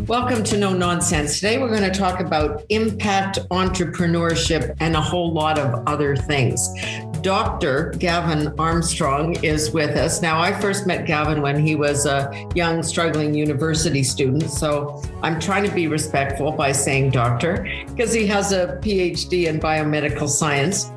Welcome to No Nonsense. Today we're going to talk about impact entrepreneurship and a whole lot of other things. Dr. Gavin Armstrong is with us. Now, I first met Gavin when he was a young, struggling university student. So I'm trying to be respectful by saying doctor because he has a PhD in biomedical science.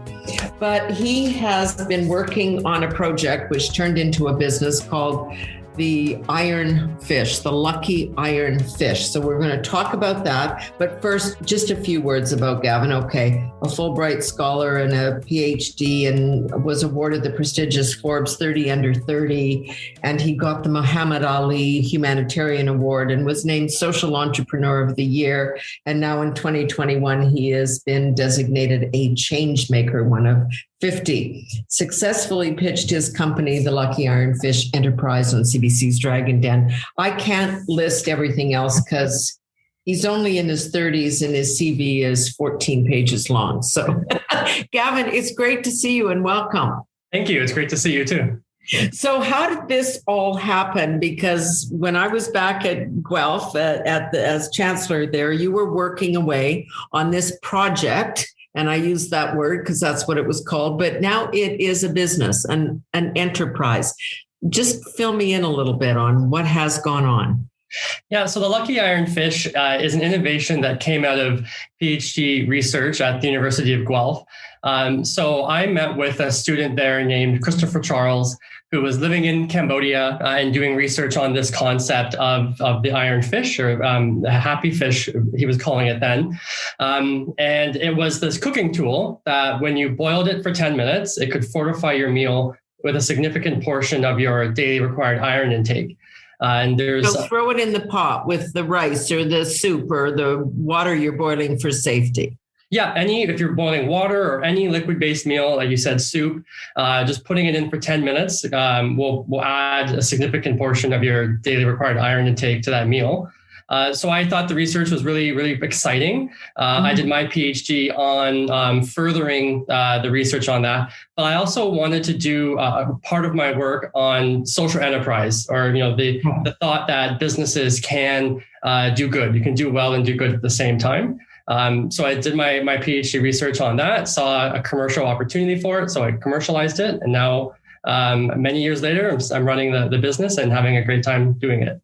But he has been working on a project which turned into a business called the iron fish, the lucky iron fish. So we're going to talk about that. But first, just a few words about Gavin. Okay, a Fulbright scholar and a PhD, and was awarded the prestigious Forbes 30 Under 30. And he got the Muhammad Ali Humanitarian Award and was named Social Entrepreneur of the Year. And now in 2021, he has been designated a change maker, one of 50. Successfully pitched his company, the Lucky Iron Fish Enterprise, on CBC's Dragon Den. I can't list everything else because he's only in his 30s and his CV is 14 pages long. So, Gavin, it's great to see you and welcome. Thank you. It's great to see you too. So how did this all happen? Because when I was back at Guelph as chancellor there, you were working away on this project. And I use that word because that's what it was called. But now it is a business, an enterprise. Just fill me in a little bit on what has gone on. Yeah, so the Lucky Iron Fish is an innovation that came out of PhD research at the University of Guelph. So I met with a student there named Christopher Charles, who was living in Cambodia and doing research on this concept of the iron fish, or the happy fish, he was calling it then. And it was this cooking tool that when you boiled it for 10 minutes, it could fortify your meal with a significant portion of your daily required iron intake. So throw it in the pot with the rice or the soup or the water you're boiling for safety. Yeah, if you're boiling water or any liquid-based meal, like you said, soup, just putting it in for 10 minutes will add a significant portion of your daily required iron intake to that meal. So I thought the research was really, really exciting. I did my PhD on furthering the research on that, but I also wanted to do part of my work on social enterprise, or the thought that businesses can do good. You can do well and do good at the same time. So I did my PhD research on that, saw a commercial opportunity for it, so I commercialized it, and now many years later, I'm running the business and having a great time doing it.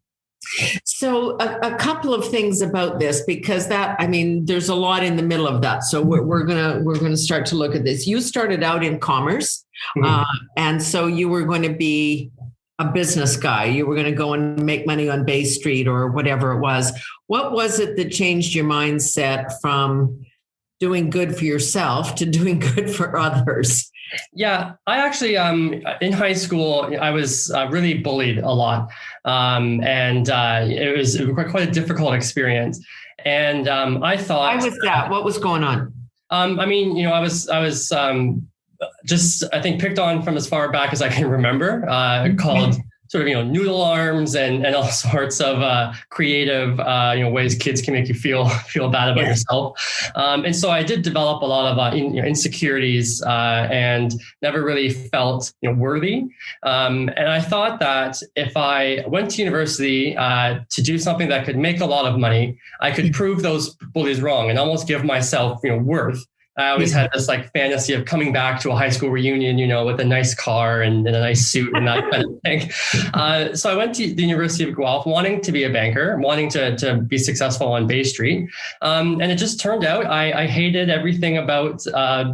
So a couple of things about this, because there's a lot in the middle of that. So we're gonna start to look at this. You started out in commerce, and so you were going to be a business guy. You were going to go and make money on Bay Street or whatever it was. What was it that changed your mindset from doing good for yourself to doing good for others? Yeah, I actually, in high school, I was really bullied a lot. It was quite a difficult experience. And I thought... Why was that? What was going on? I was just, I think, picked on from as far back as I can remember, called sort of, noodle arms and all sorts of creative, ways kids can make you feel bad about yourself. And so I did develop a lot of insecurities and never really felt worthy. And I thought that if I went to university to do something that could make a lot of money, I could prove those bullies wrong and almost give myself worth. I always had this fantasy of coming back to a high school reunion, with a nice car and a nice suit and that kind of thing. So I went to the University of Guelph wanting to be a banker, wanting to be successful on Bay Street. And it just turned out I hated everything about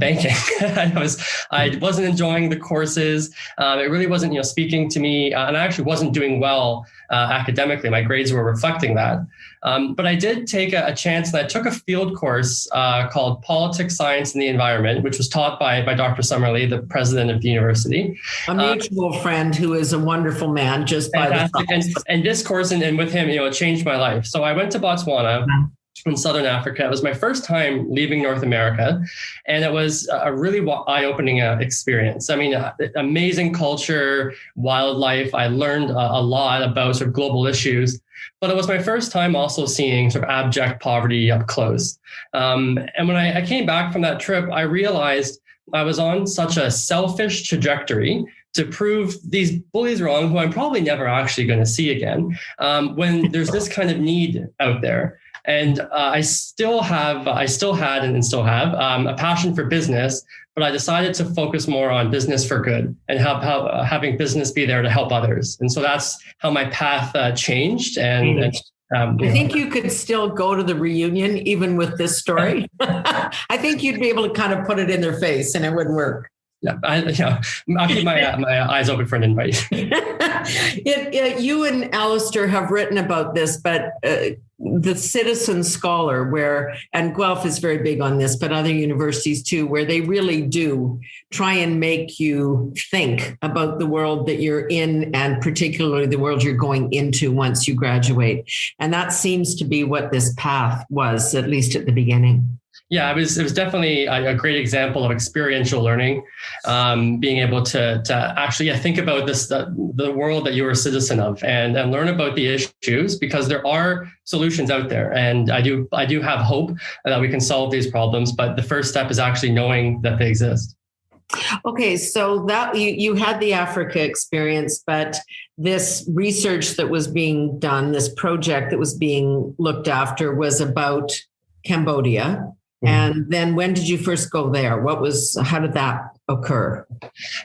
banking. I wasn't enjoying the courses. It really wasn't, speaking to me. And I actually wasn't doing well academically. My grades were reflecting that. But I did take a chance, and I took a field course called Politics, Science, and the Environment, which was taught by Dr. Summerlee, the president of the university. A mutual friend who is a wonderful man, just by the and this course and with him, it changed my life. So I went to Botswana. In Southern Africa. It was my first time leaving North America, and it was a really eye-opening experience. Amazing culture, wildlife. I learned a lot about sort of global issues, but it was my first time also seeing sort of abject poverty up close. And when I came back from that trip, I realized I was on such a selfish trajectory to prove these bullies wrong, who I'm probably never actually going to see again, when there's this kind of need out there. And I still had and still have a passion for business, but I decided to focus more on business for good and having business be there to help others. And so that's how my path changed. And I think you could still go to the reunion even with this story. I think you'd be able to kind of put it in their face and it would work. Yeah, I'll keep my eyes open for an invite. You and Alistair have written about this, but the Citizen Scholar, and Guelph is very big on this, but other universities too, where they really do try and make you think about the world that you're in, and particularly the world you're going into once you graduate. And that seems to be what this path was, at least at the beginning. Yeah, it was definitely a great example of experiential learning, being able to actually think about the world that you're a citizen of, and learn about the issues, because there are solutions out there, and I do have hope that we can solve these problems. But the first step is actually knowing that they exist. Okay, so that you had the Africa experience, but this research that was being done, this project that was being looked after, was about Cambodia. And then when did you first go there? How did that occur?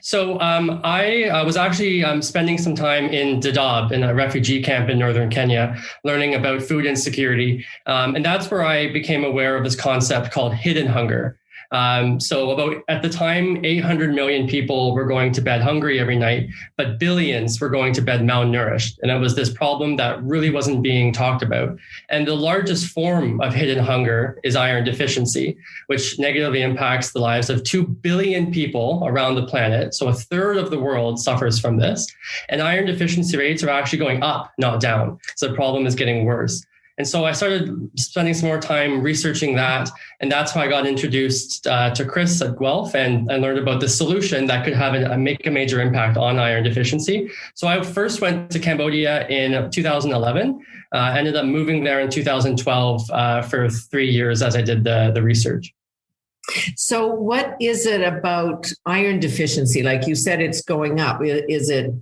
So I was actually spending some time in Dadaab, in a refugee camp in northern Kenya, learning about food insecurity. And that's where I became aware of this concept called hidden hunger. So about, at the time, 800 million people were going to bed hungry every night, but billions were going to bed malnourished. And it was this problem that really wasn't being talked about. And the largest form of hidden hunger is iron deficiency, which negatively impacts the lives of 2 billion people around the planet. So a third of the world suffers from this. And iron deficiency rates are actually going up, not down. So the problem is getting worse. And so I started spending some more time researching that. And that's how I got introduced to Chris at Guelph, and I learned about the solution that could make a major impact on iron deficiency. So I first went to Cambodia in 2011, ended up moving there in 2012 for 3 years as I did the research. So what is it about iron deficiency? Like you said, it's going up. Is it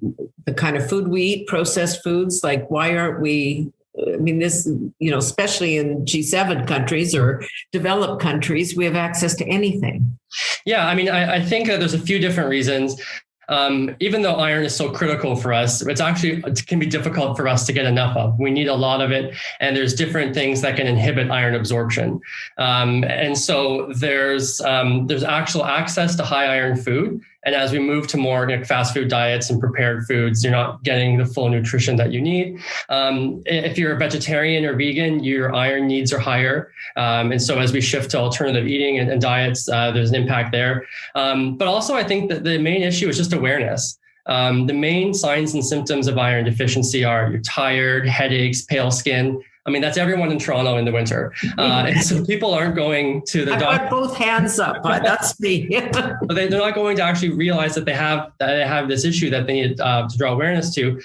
the kind of food we eat, processed foods? Like, why aren't we... I mean, this, especially in G7 countries or developed countries, we have access to anything. Yeah, I mean, I think there's a few different reasons. Even though iron is so critical for us, it can be difficult for us to get enough of. We need a lot of it, and there's different things that can inhibit iron absorption. And so there's actual access to high iron food. And as we move to more fast food diets and prepared foods, you're not getting the full nutrition that you need. If you're a vegetarian or vegan, your iron needs are higher. And so as we shift to alternative eating and diets, there's an impact there. But also, I think that the main issue is just awareness. The main signs and symptoms of iron deficiency are you're tired, headaches, pale skin. I mean, that's everyone in Toronto in the winter. And so people aren't going to the doctor. I've got both hands up. That's me. But they're not going to actually realize that they have this issue that they need to draw awareness to.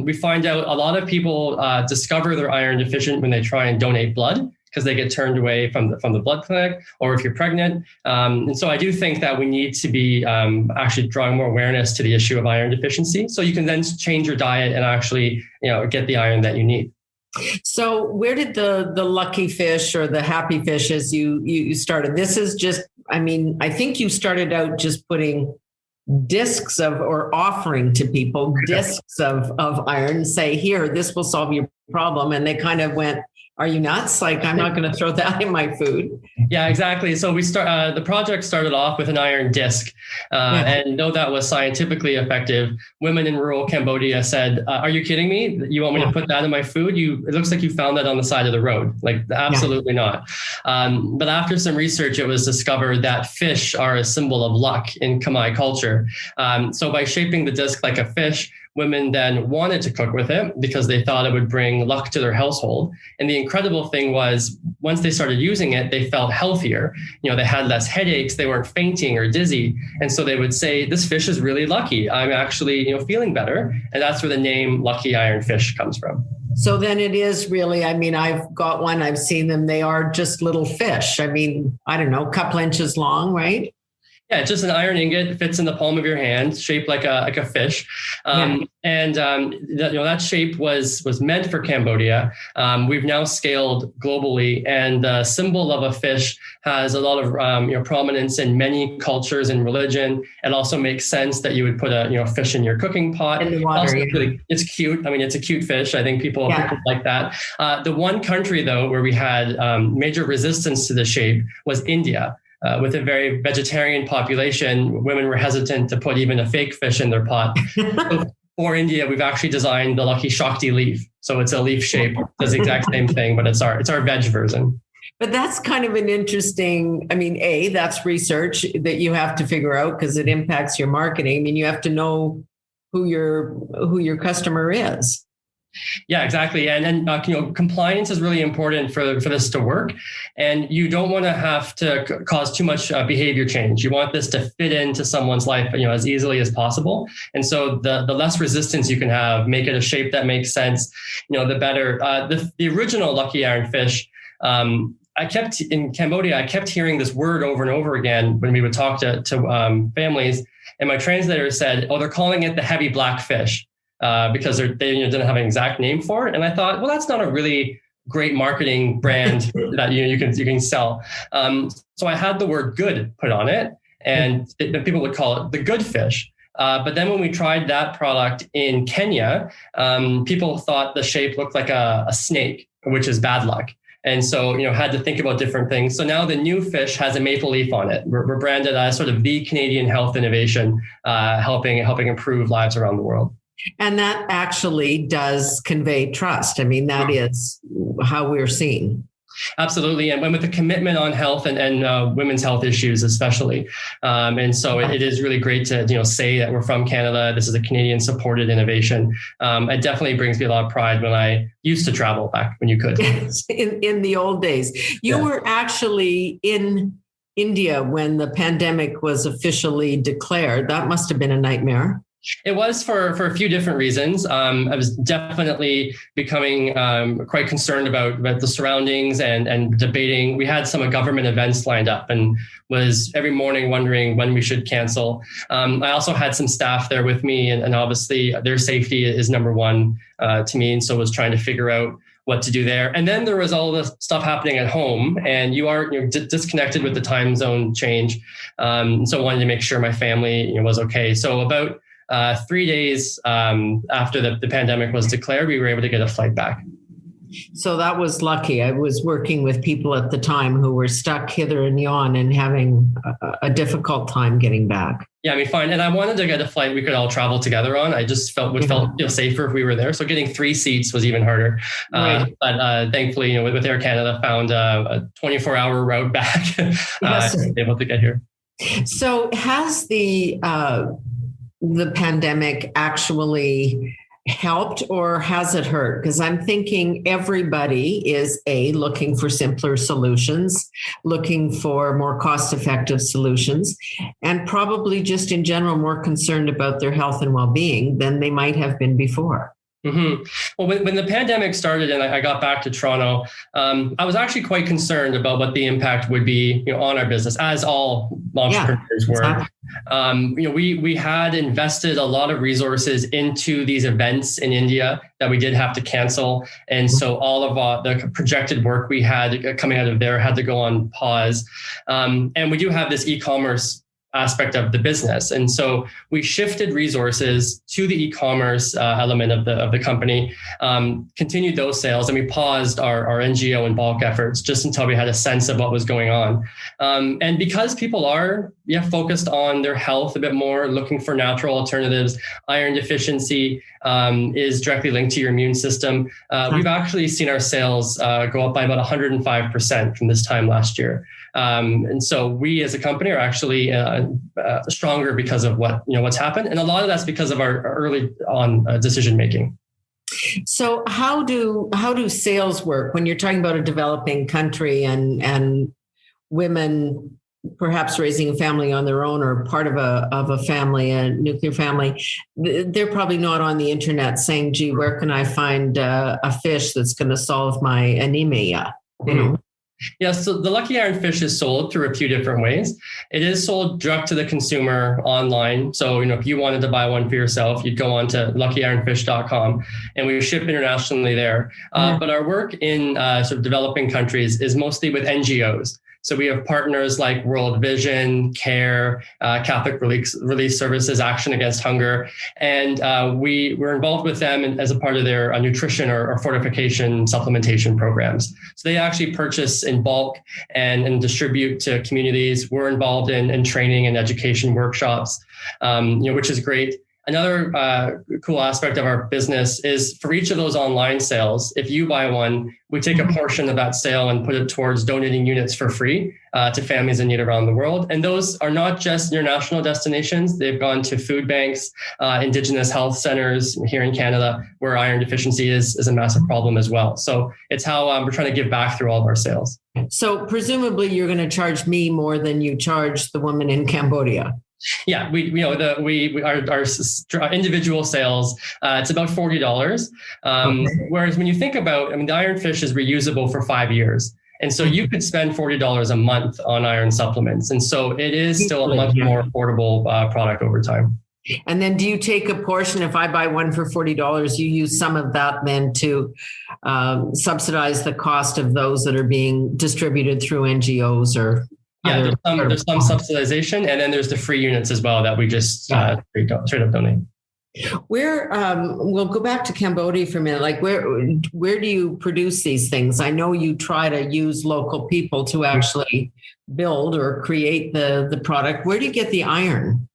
We find out a lot of people discover they're iron deficient when they try and donate blood, because they get turned away from the blood clinic, or if you're pregnant. And so I do think that we need to be actually drawing more awareness to the issue of iron deficiency, so you can then change your diet and actually get the iron that you need. So where did the lucky fish or the happy fish, as you started? This is just, I mean, I think you started out just putting discs or offering to people discs of iron, say, here, this will solve your problem. And they kind of went, are you nuts? Like, I'm not going to throw that in my food. Yeah, exactly. So the project started off with an iron disc. And though that was scientifically effective, women in rural Cambodia said, are you kidding me? You want me to put that in my food? It looks like you found that on the side of the road. Like, absolutely not. But after some research, it was discovered that fish are a symbol of luck in Khmer culture. So by shaping the disc like a fish, women then wanted to cook with it because they thought it would bring luck to their household. And the incredible thing was, once they started using it, they felt healthier. They had less headaches. They weren't fainting or dizzy. And so they would say, this fish is really lucky. I'm actually, feeling better. And that's where the name Lucky Iron Fish comes from. So then it is really, I mean, I've got one, I've seen them. They are just little fish. I mean, I don't know, a couple inches long, right? Yeah, it's just an iron ingot, fits in the palm of your hand, shaped like a fish. That shape was meant for Cambodia. We've now scaled globally, and the symbol of a fish has a lot of prominence in many cultures and religion. It also makes sense that you would put a fish in your cooking pot. In the water, it's cute. I mean, it's a cute fish. I think people like that. The one country though where we had major resistance to the shape was India. With a very vegetarian population, women were hesitant to put even a fake fish in their pot. So for India, we've actually designed the Lucky Shakti leaf. So it's a leaf shape, does the exact same thing, but it's our veg version. But that's kind of an interesting, that's research that you have to figure out because it impacts your marketing. I mean, you have to know who your customer is. Yeah, exactly. And compliance is really important for this to work. And you don't want to have to cause too much behavior change. You want this to fit into someone's life, as easily as possible. And so the less resistance you can have, make it a shape that makes sense, the better. The original Lucky Iron fish, in Cambodia, I kept hearing this word over and over again when we would talk to families. And my translator said, they're calling it the heavy black fish. Because they didn't have an exact name for it. And I thought, well, that's not a really great marketing brand that you can sell. So I had the word good put on it, and people would call it the good fish. But then when we tried that product in Kenya, people thought the shape looked like a snake, which is bad luck. And so, had to think about different things. So now the new fish has a maple leaf on it. We're branded as sort of the Canadian health innovation, helping improve lives around the world. And that actually does convey trust. I mean, that is how we're seen. Absolutely. And with the commitment on health and women's health issues, especially. And so it is really great to, say that we're from Canada. This is a Canadian supported innovation. It definitely brings me a lot of pride when I used to travel back when you could. Yes, in the old days. You were actually in India when the pandemic was officially declared. That must have been a nightmare. It was for a few different reasons. I was definitely becoming quite concerned about the surroundings and debating. We had some government events lined up and was every morning wondering when we should cancel. I also had some staff there with me, and obviously their safety is number one to me. And so was trying to figure out what to do there. And then there was all the stuff happening at home, and you're disconnected with the time zone change. So I wanted to make sure my family was okay. So about 3 days after the pandemic was declared, we were able to get a flight back. So that was lucky. I was working with people at the time who were stuck hither and yon and having a difficult time getting back. Yeah, fine. And I wanted to get a flight we could all travel together on. I just felt safer if we were there. So getting 3 seats was even harder. Right. But thankfully, with Air Canada, found a 24-hour route back. Able to get here. So has the pandemic actually helped or has it hurt? Because I'm thinking everybody is looking for simpler solutions, looking for more cost-effective solutions, and probably just in general more concerned about their health and well-being than they might have been before. Mm-hmm. Well, when the pandemic started and I got back to Toronto, I was actually quite concerned about what the impact would be, on our business, as all entrepreneurs were. Exactly. We had invested a lot of resources into these events in India that we did have to cancel, and so all of the projected work we had coming out of there had to go on pause. And we do have this e-commerce aspect of the business. And so we shifted resources to the e-commerce element of the company, continued those sales, and we paused our NGO and bulk efforts just until we had a sense of what was going on. And because people are focused on their health a bit more, looking for natural alternatives, iron deficiency is directly linked to your immune system. We've actually seen our sales go up by about 105% from this time last year. And so we as a company are actually stronger because of what's happened. And a lot of that's because of our early on decision making. So how do sales work when you're talking about a developing country and women perhaps raising a family on their own or part of a family, a nuclear family? They're probably not on the internet saying, gee, where can I find a fish that's going to solve my anemia? Yeah, so the Lucky Iron fish is sold through a few different ways. It is sold direct to the consumer online. So, if you wanted to buy one for yourself, you'd go on to luckyironfish.com and we ship internationally there. But our work in sort of developing countries is mostly with NGOs. So we have partners like World Vision, CARE, Catholic Relief Services, Action Against Hunger. And we're involved with them as a part of their nutrition or fortification supplementation programs. So they actually purchase in bulk and distribute to communities. We're involved in training and education workshops, which is great. Another cool aspect of our business is for each of those online sales, if you buy one, we take a portion of that sale and put it towards donating units for free to families in need around the world. And those are not just international destinations. They've gone to food banks, Indigenous health centers here in Canada, where iron deficiency is a massive problem as well. So it's how we're trying to give back through all of our sales. So presumably you're going to charge me more than you charge the woman in Cambodia. Yeah, our individual sales, it's about $40. Whereas when you think about, the iron fish is reusable for 5 years. And so you could spend $40 a month on iron supplements. And so it is still a much more affordable product over time. And then do you take a portion, if I buy one for $40, you use some of that then to subsidize the cost of those that are being distributed through NGOs or... Yeah, there's some subsidization, and then there's the free units as well that we just straight up donate. We'll go back to Cambodia for a minute. Like where do you produce these things? I know you try to use local people to actually build or create the product. Where do you get the iron?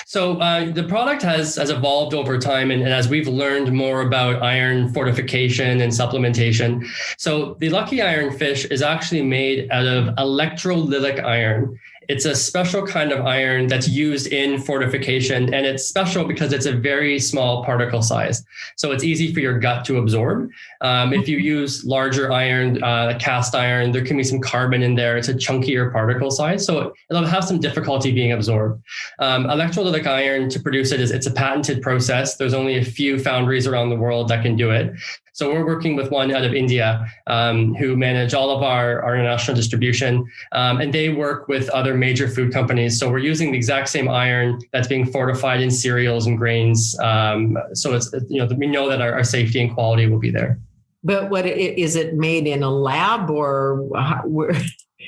So the product has evolved over time, and as we've learned more about iron fortification and supplementation. So the Lucky Iron fish is actually made out of electrolytic iron. It's a special kind of iron that's used in fortification, and it's special because it's a very small particle size. So it's easy for your gut to absorb. If you use larger iron, cast iron, there can be some carbon in there. It's a chunkier particle size, so it'll have some difficulty being absorbed. Electrolytic iron, to produce it's a patented process. There's only a few foundries around the world that can do it. So we're working with one out of India who manage all of our international distribution, and they work with other major food companies. So we're using the exact same iron that's being fortified in cereals and grains. So it's we know that our safety and quality will be there. But what is it made in a lab or where?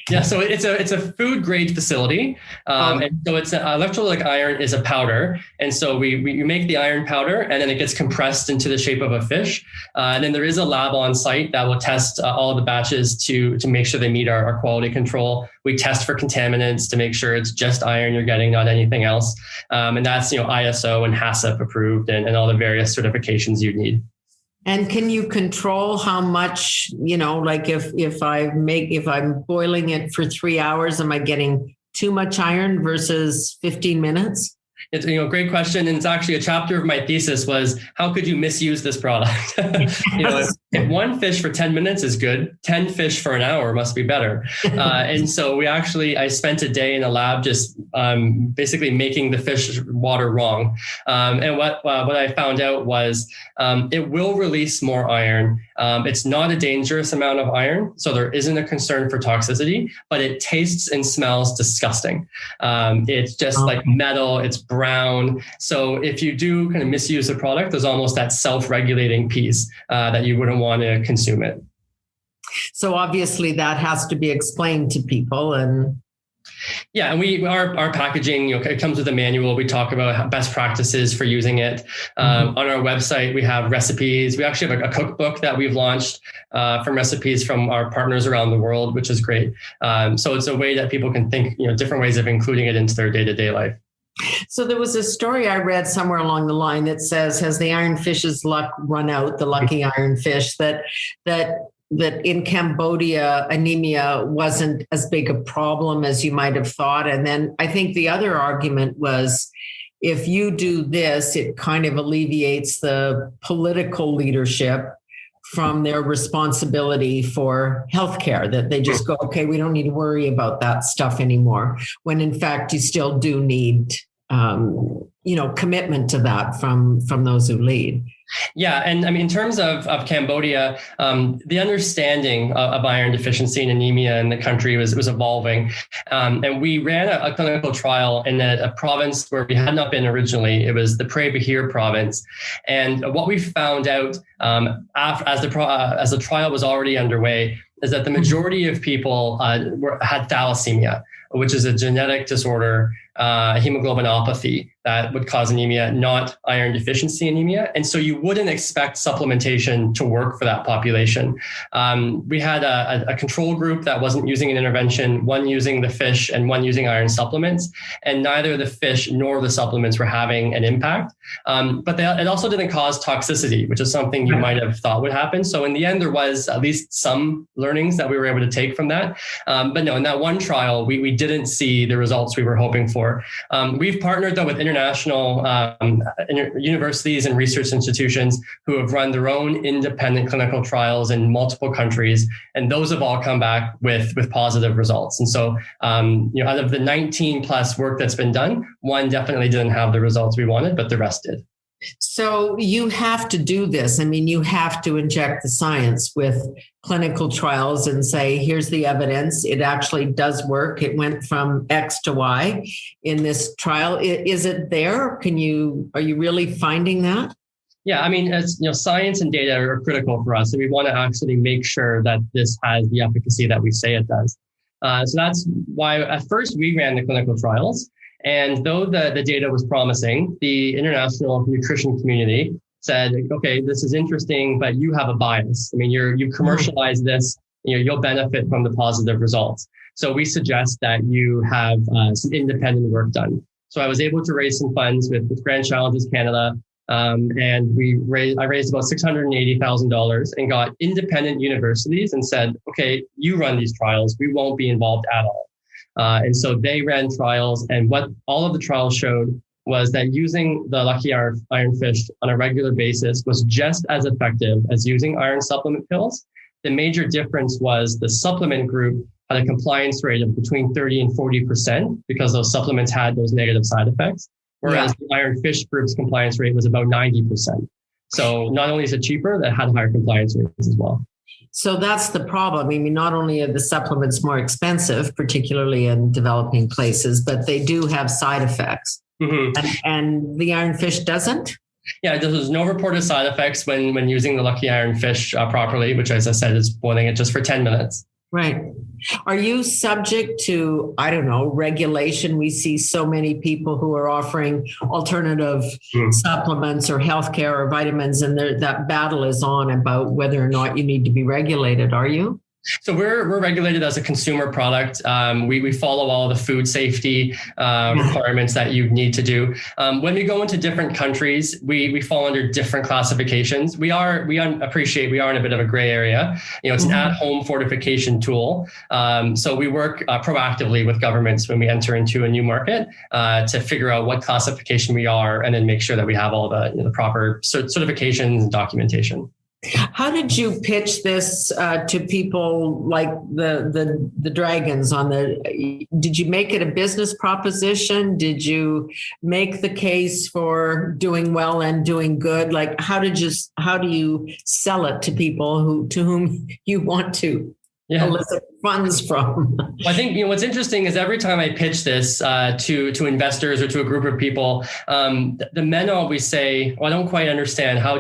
Yeah, so it's a food grade facility, and so it's electrolytic iron is a powder, and so we make the iron powder, and then it gets compressed into the shape of a fish, and then there is a lab on site that will test all of the batches to make sure they meet our quality control. We test for contaminants to make sure it's just iron you're getting, not anything else, and that's ISO and HACCP approved and all the various certifications you need. And can you control how much, like if I'm boiling it for 3 hours, am I getting too much iron versus 15 minutes? It's a great question, and it's actually a chapter of my thesis was how could you misuse this product? If one fish for 10 minutes is good, 10 fish for an hour must be better. And so I spent a day in a lab just basically making the fish water wrong. And what I found out was it will release more iron. It's not a dangerous amount of iron, so there isn't a concern for toxicity, but it tastes and smells disgusting. It's just like metal, it's brown. So if you do kind of misuse the product, there's almost that self-regulating piece that you wouldn't want to consume it. So obviously that has to be explained to people. And yeah, and our packaging, it comes with a manual. We talk about best practices for using it. On our website, we have recipes. We actually have a cookbook that we've launched from recipes from our partners around the world, which is great. So it's a way that people can think, different ways of including it into their day-to-day life. So there was a story I read somewhere along the line that says, has the iron fish's luck run out, the lucky iron fish, that in Cambodia, anemia wasn't as big a problem as you might have thought. And then I think the other argument was, if you do this, it kind of alleviates the political leadership from their responsibility for healthcare, that they just go, okay, we don't need to worry about that stuff anymore. When in fact, you still do need, commitment to that from those who lead. Yeah, and I mean, in terms of Cambodia, the understanding of iron deficiency and anemia in the country was evolving, and we ran a clinical trial in a province where we had not been originally. It was the Prey Bahir province, and what we found out as the trial was already underway is that the majority of people had thalassemia, which is a genetic disorder, hemoglobinopathy that would cause anemia, not iron deficiency anemia. And so you wouldn't expect supplementation to work for that population. We had a control group that wasn't using an intervention, one using the fish and one using iron supplements, and neither the fish nor the supplements were having an impact. But it also didn't cause toxicity, which is something you might have thought would happen. So in the end, there was at least some learnings that we were able to take from that. But no, in that one trial, we didn't see the results we were hoping for. We've partnered though with international universities and research institutions who have run their own independent clinical trials in multiple countries, and those have all come back with positive results. And so, out of the 19 plus work that's been done, one definitely didn't have the results we wanted, but the rest did. So you have to do this. I mean, you have to inject the science with clinical trials and say, here's the evidence. It actually does work. It went from X to Y in this trial. Is it there? Are you really finding that? Yeah, I mean, as science and data are critical for us, and we want to actually make sure that this has the efficacy that we say it does. So that's why at first we ran the clinical trials. And though the data was promising, the international nutrition community said, okay, this is interesting, but you have a bias. I mean, you commercialize this, you'll benefit from the positive results. So we suggest that you have some independent work done. So I was able to raise some funds with Grand Challenges Canada, and I raised about $680,000 and got independent universities and said, okay, you run these trials. We won't be involved at all. And so they ran trials, and what all of the trials showed was that using the Lucky Iron Fish on a regular basis was just as effective as using iron supplement pills. The major difference was the supplement group had a compliance rate of between 30 and 40% because those supplements had those negative side effects, whereas the Iron Fish group's compliance rate was about 90%. So not only is it cheaper, that had higher compliance rates as well. So that's the problem. I mean, not only are the supplements more expensive, particularly in developing places, but they do have side effects. Mm-hmm. And the Iron Fish doesn't? Yeah, there's no reported side effects when using the Lucky Iron Fish properly, which, as I said, is boiling it just for 10 minutes. Right. Are you subject to, regulation? We see so many people who are offering alternative supplements or healthcare or vitamins, and that battle is on about whether or not you need to be regulated. Are you? So we're regulated as a consumer product. We follow all the food safety requirements that you need to do. When we go into different countries, we fall under different classifications. We are in a bit of a gray area. It's an at-home fortification tool. So we work proactively with governments when we enter into a new market to figure out what classification we are, and then make sure that we have all the proper certifications and documentation. How did you pitch this to people like the dragons did you make it a business proposition? Did you make the case for doing well and doing good? Like, how do you sell it to people to whom you want to elicit funds from? Well, I think what's interesting is every time I pitch this to investors or to a group of people, the men always say, "Well, I don't quite understand. How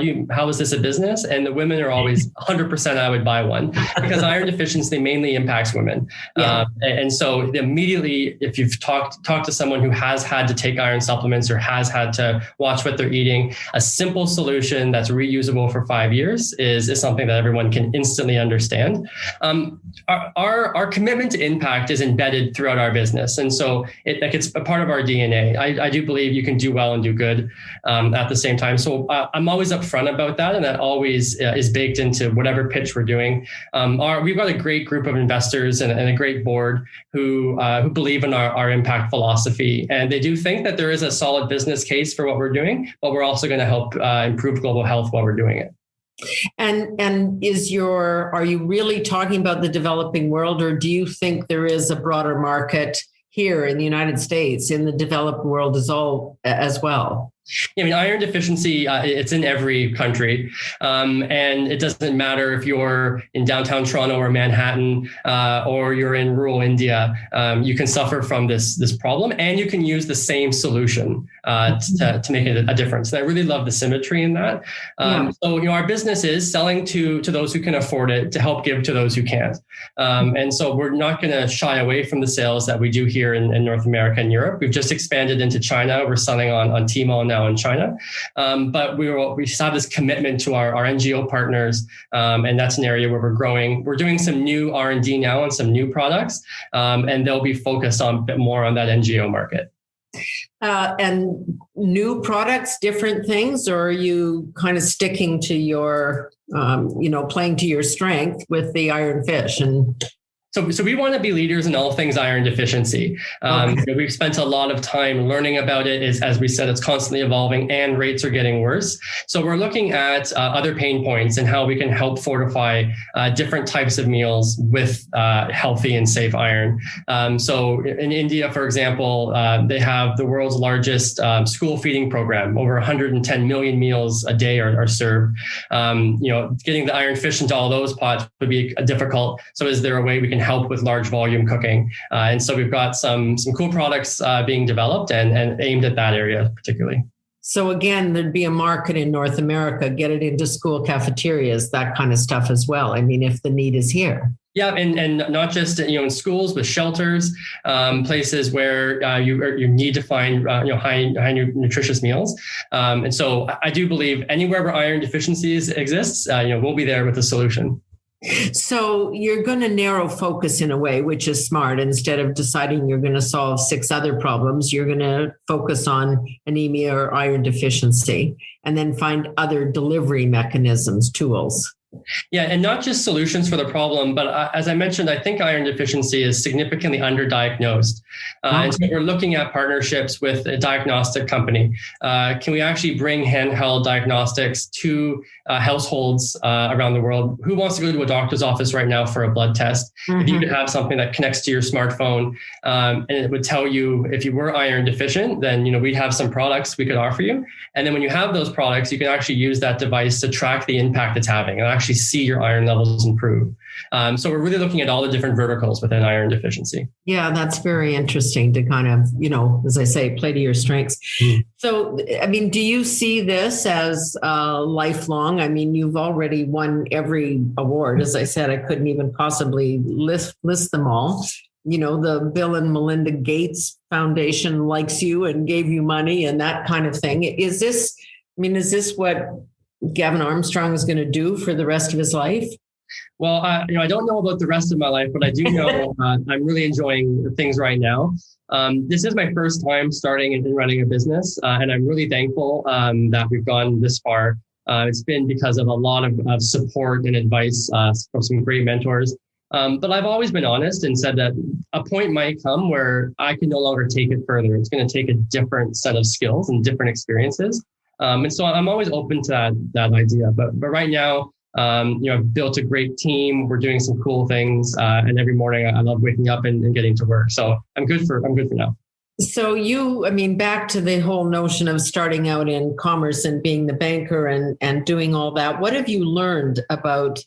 is this a business?" And the women are always 100%. I would buy one, because iron deficiency mainly impacts women. Yeah. And so immediately, if you've talked to someone who has had to take iron supplements or has had to watch what they're eating, a simple solution that's reusable for 5 years is something that everyone can instantly understand. Our commitment to impact is embedded throughout our business. And so it's a part of our DNA. I do believe you can do well and do good at the same time. So I'm always upfront about that. And that always is baked into whatever pitch we're doing. We've got a great group of investors and a great board who believe in our impact philosophy. And they do think that there is a solid business case for what we're doing, but we're also going to help improve global health while we're doing it. And are you really talking about the developing world, or do you think there is a broader market here in the United States, in the developed world as well? I mean, iron deficiency, it's in every country. And it doesn't matter if you're in downtown Toronto or Manhattan, or you're in rural India, you can suffer from this problem, and you can use the same solution to make it a difference. And I really love the symmetry in that. So, our business is selling to those who can afford it, to help give to those who can't. And so we're not going to shy away from the sales that we do here in North America and Europe. We've just expanded into China. We're selling on Tmall now in China. But we have this commitment to our NGO partners. And that's an area where we're growing. We're doing some new R&D now on some new products. And they'll be focused on a bit more on that NGO market. And new products, different things, or are you kind of sticking to your, playing to your strength with the iron fish? And So we want to be leaders in all things iron deficiency. We've spent a lot of time learning about it. As we said, it's constantly evolving and rates are getting worse. So we're looking at other pain points and how we can help fortify different types of meals with healthy and safe iron. So in India, for example, they have the world's largest school feeding program. Over 110 million meals a day are served. Getting the iron fish into all those pots would be difficult. So is there a way we can help with large volume cooking? And so we've got some cool products being developed and aimed at that area particularly. So again, there'd be a market in North America, get it into school cafeterias, that kind of stuff as well. I mean, if the need is here. Yeah, and not just in schools, but shelters, places where you need to find high nutritious meals. And so I do believe anywhere where iron deficiencies exists, we'll be there with a solution. So you're going to narrow focus in a way, which is smart. Instead of deciding you're going to solve 6 other problems, you're going to focus on anemia or iron deficiency and then find other delivery mechanisms, tools. Yeah, and not just solutions for the problem, but as I mentioned, I think iron deficiency is significantly underdiagnosed. And so we're looking at partnerships with a diagnostic company. Can we actually bring handheld diagnostics to households around the world? Who wants to go to a doctor's office right now for a blood test? If you could have something that connects to your smartphone and it would tell you if you were iron deficient, then we'd have some products we could offer you. And then when you have those products, you can actually use that device to track the impact it's having and actually see your iron levels improve. So we're really looking at all the different verticals within iron deficiency. Yeah, that's very interesting to kind of, as I say, play to your strengths. So, I mean, do you see this as lifelong? I mean, you've already won every award. As I said, I couldn't even possibly list them all. The Bill and Melinda Gates Foundation likes you and gave you money and that kind of thing. Is this what Gavin Armstrong is going to do for the rest of his life? Well, I don't know about the rest of my life, but I do know I'm really enjoying things right now. This is my first time starting and running a business, and I'm really thankful that we've gone this far. It's been because of a lot of support and advice from some great mentors. But I've always been honest and said that a point might come where I can no longer take it further. It's going to take a different set of skills and different experiences. And so I'm always open to that idea. But right now, I've built a great team. We're doing some cool things. And every morning I love waking up and getting to work. So I'm good for now. So back to the whole notion of starting out in commerce and being the banker and doing all that. What have you learned about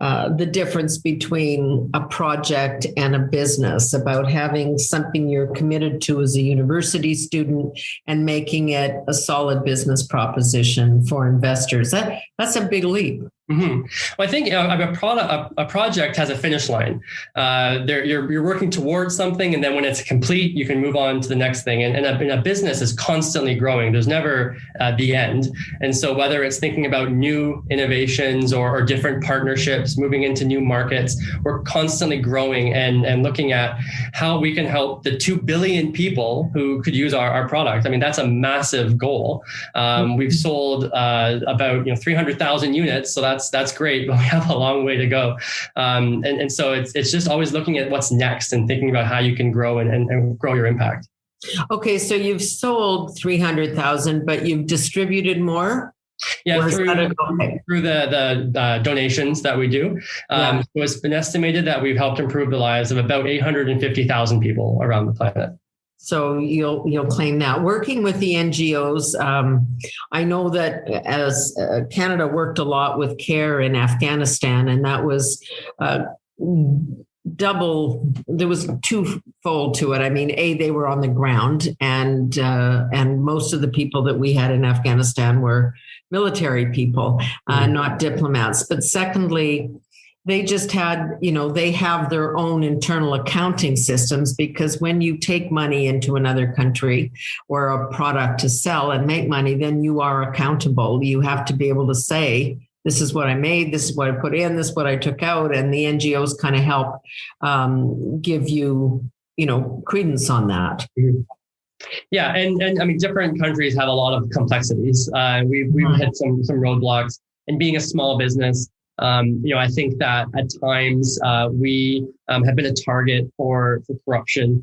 the difference between a project and a business, about having something you're committed to as a university student and making it a solid business proposition for investors? That's a big leap. Mm-hmm. Well, I think a project has a finish line. You're working towards something, and then when it's complete, you can move on to the next thing. And a business is constantly growing. There's never the end. And so whether it's thinking about new innovations or different partnerships, moving into new markets, we're constantly growing and looking at how we can help the 2 billion people who could use our product. I mean, that's a massive goal. We've sold about 300,000 units, so that's great, but we have a long way to go. And so it's just always looking at what's next and thinking about how you can grow and grow your impact. Okay, so you've sold 300,000, but you've distributed more? Yeah, through the donations that we do. It's been estimated that we've helped improve the lives of about 850,000 people around the planet. So you'll claim that. Working with the NGOs, I know that as Canada worked a lot with CARE in Afghanistan, and that was double. There was twofold to it. I mean, they were on the ground, and most of the people that we had in Afghanistan were military people, not diplomats. But secondly, they just had, they have their own internal accounting systems, because when you take money into another country or a product to sell and make money, then you are accountable. You have to be able to say, this is what I made, this is what I put in, this is what I took out. And the NGOs kind of help give you, credence on that. Yeah. And I mean, different countries have a lot of complexities. We've hit some roadblocks, and being a small business, I think that at times we have been a target for corruption.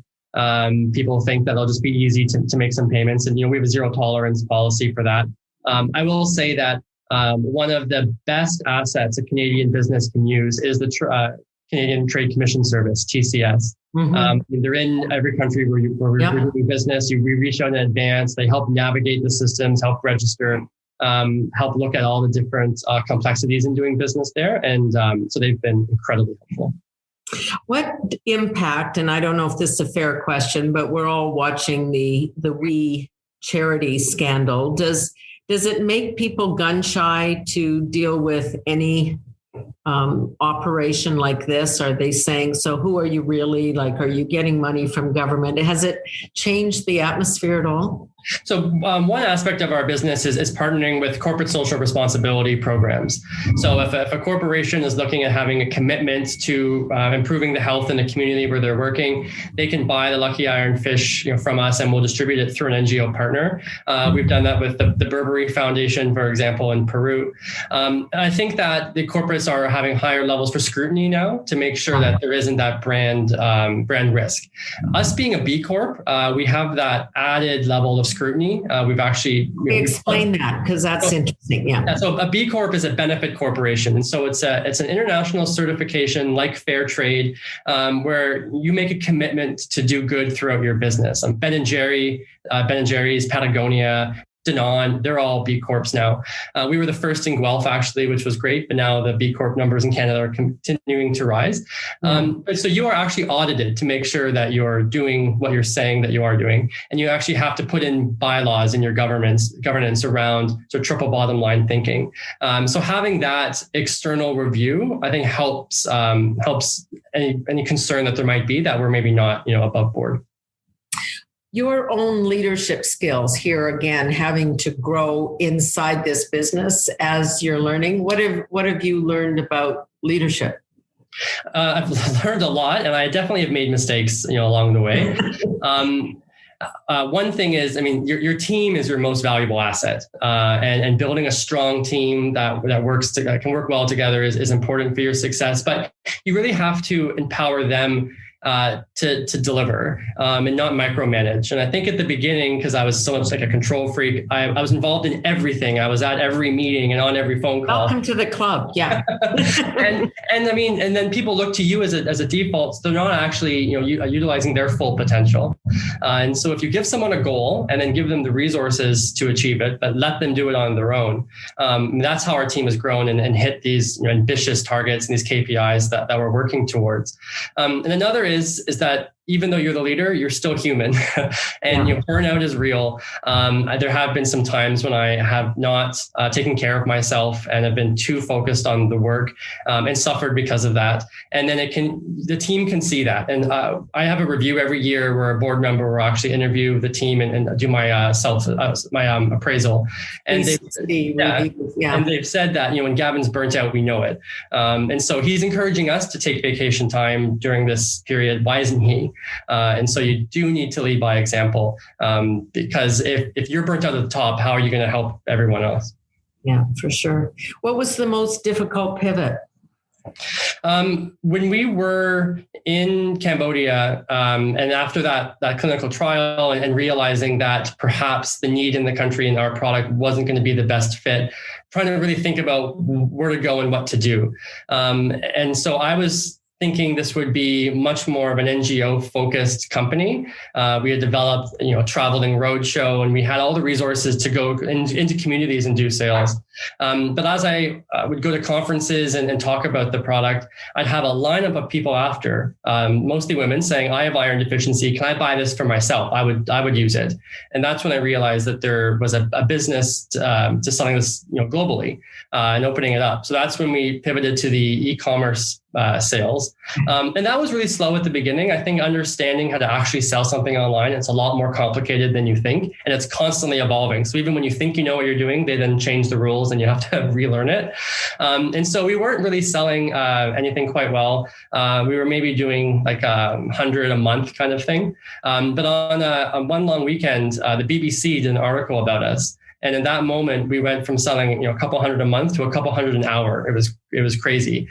People think that it'll just be easy to make some payments, and we have a zero tolerance policy for that. I will say that one of the best assets a Canadian business can use is the Canadian Trade Commission Service, TCS. Mm-hmm. They're in every country where we're doing business. We reach out in advance. They help navigate the systems, help register. Help look at all the different complexities in doing business there. And so they've been incredibly helpful. What impact, and I don't know if this is a fair question, but we're all watching the We charity scandal. Does it make people gun shy to deal with any operation like this? Are they saying, so who are you really? Like, are you getting money from government? Has it changed the atmosphere at all? So one aspect of our business is partnering with corporate social responsibility programs. So if a corporation is looking at having a commitment to improving the health in the community where they're working, they can buy the Lucky Iron fish from us, and we'll distribute it through an NGO partner. We've done that with the Burberry Foundation, for example, in Peru. I think that the corporates are having higher levels for scrutiny now to make sure that there isn't that brand risk. Us being a B Corp, we have that added level of scrutiny. We've actually explain that, because that's interesting. Yeah. So a B Corp is a benefit corporation, and so it's an international certification like Fair Trade, where you make a commitment to do good throughout your business. Ben & Jerry's, Patagonia, Danone, they're all B Corps now. We were the first in Guelph, actually, which was great, but now the B Corp numbers in Canada are continuing to rise. So you are actually audited to make sure that you're doing what you're saying that you are doing. And you actually have to put in bylaws in your governance around sort of triple bottom line thinking. So having that external review, I think helps any concern that there might be that we're maybe not, above board. Your own leadership skills here, again, having to grow inside this business as you're learning. What have you learned about leadership? I've learned a lot, and I definitely have made mistakes, along the way. One thing is, your team is your most valuable asset, and building a strong team that can work well together is important for your success. But you really have to empower them to deliver and not micromanage. And I think at the beginning, because I was so much like a control freak, I was involved in everything. I was at every meeting and on every phone call. Welcome to the club. Yeah. and then people look to you as a default. So they're not actually, utilizing their full potential. And so if you give someone a goal and then give them the resources to achieve it, but let them do it on their own, that's how our team has grown and hit these ambitious targets and these KPIs that we're working towards. And another is that even though you're the leader, you're still human, and burnout is real. There have been some times when I have not taken care of myself and have been too focused on the work and suffered because of that. And then the team can see that. And I have a review every year where a board member will actually interview the team and do my appraisal. And they've said that when Gavin's burnt out, we know it. And so he's encouraging us to take vacation time during this period. Why isn't he? And so you do need to lead by example, because if you're burnt out at the top, how are you going to help everyone else? Yeah, for sure. What was the most difficult pivot? When we were in Cambodia, and after that clinical trial and realizing that perhaps the need in the country and our product wasn't going to be the best fit, trying to really think about where to go and what to do. And so I was thinking this would be much more of an NGO focused company. We had developed, a traveling roadshow, and we had all the resources to go into communities and do sales. But as I would go to conferences and talk about the product, I'd have a lineup of people after, mostly women, saying, "I have iron deficiency. Can I buy this for myself? I would use it." And that's when I realized that there was a business to selling this, globally, and opening it up. So that's when we pivoted to the e-commerce sales. And that was really slow at the beginning. I think understanding how to actually sell something online, it's a lot more complicated than you think, and it's constantly evolving. So even when you think you know what you're doing, they then change the rules and you have to relearn it. And so we weren't really selling anything quite well. We were maybe doing like 100 a month kind of thing. But on one long weekend, the BBC did an article about us. And in that moment, we went from selling, a couple hundred a month to a couple hundred an hour. It was crazy.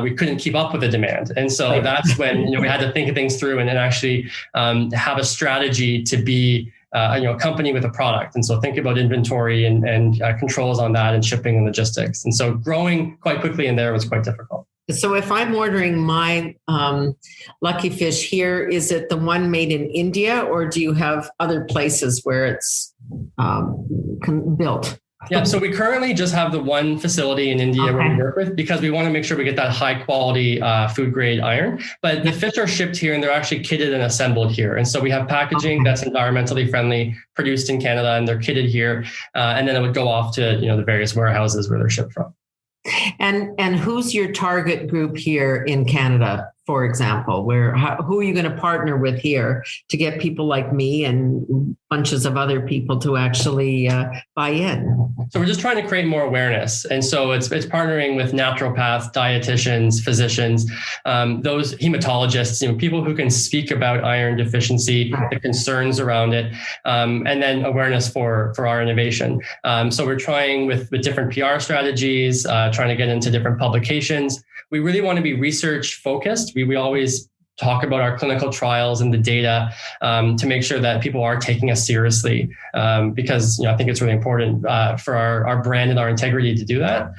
We couldn't keep up with the demand. And so that's when, we had to think things through and then actually have a strategy to be, a company with a product. And so think about inventory and controls on that and shipping and logistics. And so growing quite quickly in there was quite difficult. So if I'm ordering my Lucky Fish here, is it the one made in India, or do you have other places where it's built? Yeah, so we currently just have the one facility in India where we work with, because we want to make sure we get that high quality food grade iron. But the fish are shipped here and they're actually kitted and assembled here. And so we have packaging that's environmentally friendly, produced in Canada, and they're kitted here. And then it would go off to the various warehouses where they're shipped from. And who's your target group here in Canada, for example? Who are you going to partner with here to get people like me and bunches of other people to actually buy in? So we're just trying to create more awareness. And so it's partnering with naturopaths, dietitians, physicians, those hematologists, people who can speak about iron deficiency, the concerns around it, and then awareness for our innovation. So we're trying with different PR strategies, trying to get into different publications. We really want to be research focused. We always talk about our clinical trials and the data to make sure that people are taking us seriously, because I think it's really important for our brand and our integrity to do that.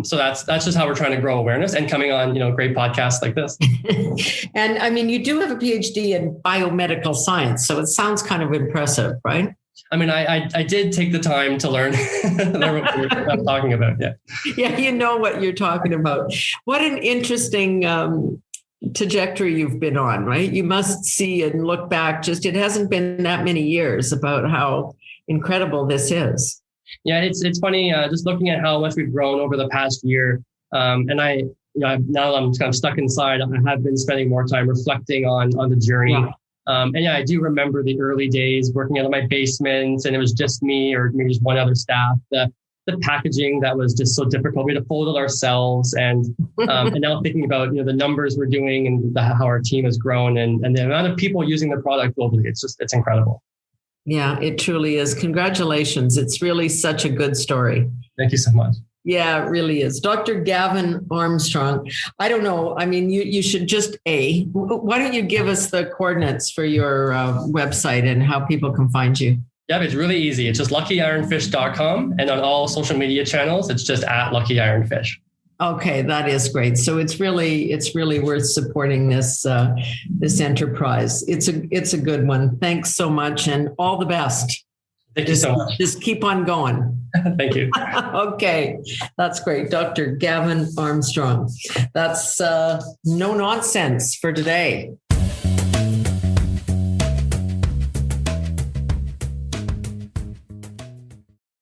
So that's just how we're trying to grow awareness and coming on great podcasts like this. And I mean, you do have a PhD in biomedical science, so it sounds kind of impressive, right? I mean, I did take the time to learn what we're talking about. Yeah. Yeah, you know what you're talking about. What an interesting trajectory you've been on, right? You must see and look back. It hasn't been that many years about how incredible this is. Yeah, it's funny just looking at how much we've grown over the past year. And now that I'm kind of stuck inside, I have been spending more time reflecting on the journey. Yeah. And I do remember the early days working out of my basement, and it was just me or maybe just one other staff. The packaging that was just so difficult. We had to fold it ourselves, and now thinking about the numbers we're doing and how our team has grown and the amount of people using the product globally. It's incredible. Yeah, it truly is. Congratulations! It's really such a good story. Thank you so much. Yeah, it really is. Dr. Gavin Armstrong. I don't know. I mean, you should just why don't you give us the coordinates for your website and how people can find you? Yeah, it's really easy. It's just luckyironfish.com, and on all social media channels, it's just @luckyironfish. Okay, that is great. So it's really worth supporting this enterprise. It's a good one. Thanks so much, and all the best. Thank you so much. Just keep on going. Thank you. Okay, that's great. Dr. Gavin Armstrong. That's no nonsense for today.